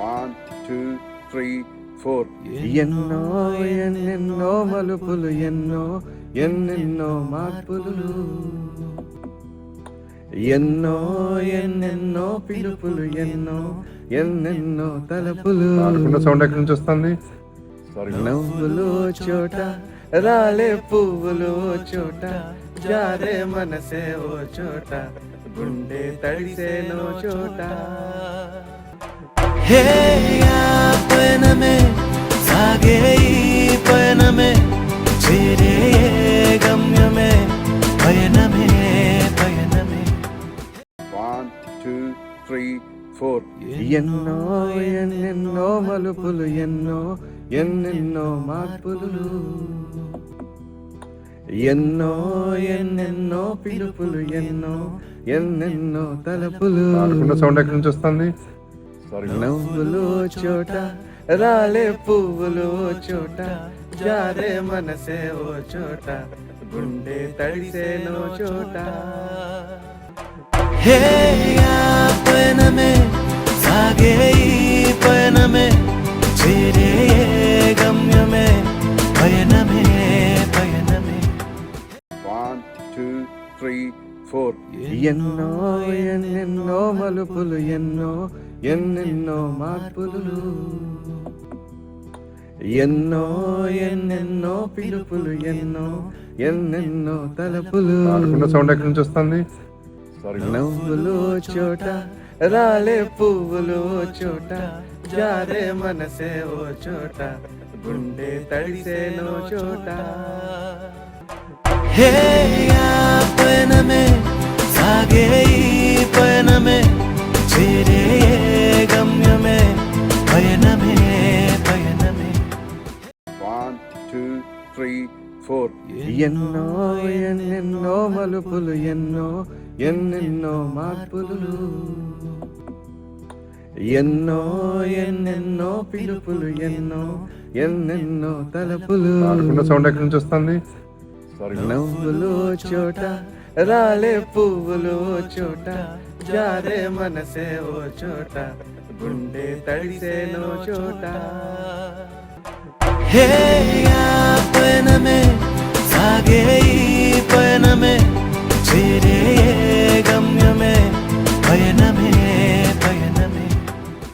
1, 2, 3, 4. ఎన్నో ఎన్నెన్నో మలుపులు, ఎన్నో ఎన్నెన్నో మార్పులు, ఎన్నో ఎన్నెన్నో పిలుపులు, ఎన్నో ఎన్నెన్నో తలపులు. సౌండ్ ఎక్కడి నుంచి వస్తుంది? నవ్వులు చోట, రాలే పువ్వులు ఓ చోట, జారే మనసే ఓ చోట, గుండె తడిసేనో చోట. హే పయనమే సాగే ఈ పయనమే, చేరే గమ్యమే పయనమే పయనమే. 1, 2, 3, 4. ఎన్నో ఎన్నెన్నో మలుపులు, ఎన్నో ఎన్నెన్నో మార్పులు, ఎన్నో ఎన్నెన్నో పిలుపులు, ఎన్నో ఎన్నెన్నో తలపులు. సౌండ్ ఎక్కడి నుంచి వస్తుంది? నవ్వులు చోట, రాలే పువ్వులు ఓ చోట, జారే మనసే ఓ చోట, గుండె తడిసేనో చోట. హే పయనమే సాగే ఈ పయనమే, చేరే గమ్యమే పయనమే పయనమే. 1, 2, 3, 4. ఎన్నో ఎన్నెన్నో మలుపులు, ఎన్నో ఎన్నెన్నో మార్పులు, ఎన్నో ఎన్నెన్నో పిలుపులు, ఎన్నో ఎన్నెన్నో తలపులు. సౌండ్ ఎక్కడి నుంచి వస్తుంది? నవ్వులు చోట, రాలే పువ్వులు ఓ చోట, జారే మనసే ఓ చోట, గుండె తడిసేనో చోట. హే పయనమే సాగే ఈ పయనమే, చేరే గమ్యమే పయనమే పయనమే. 1, 2, 3, 4. ఎన్నో ఎన్నెన్నో మలుపులు, ఎన్నో ఎన్నెన్నో మార్పులు, ఎన్నో ఎన్నెన్నో పిలుపులు, ఎన్నో ఎన్నెన్నో తలపులు. సౌండ్ ఎక్కడి నుంచి వస్తుంది? నవ్వులు చోట, రాలే పువ్వులు ఓ చోట, జారే మనసే ఓ చోట, గుండె తడిసేనో చోట. హే పయనమే సాగే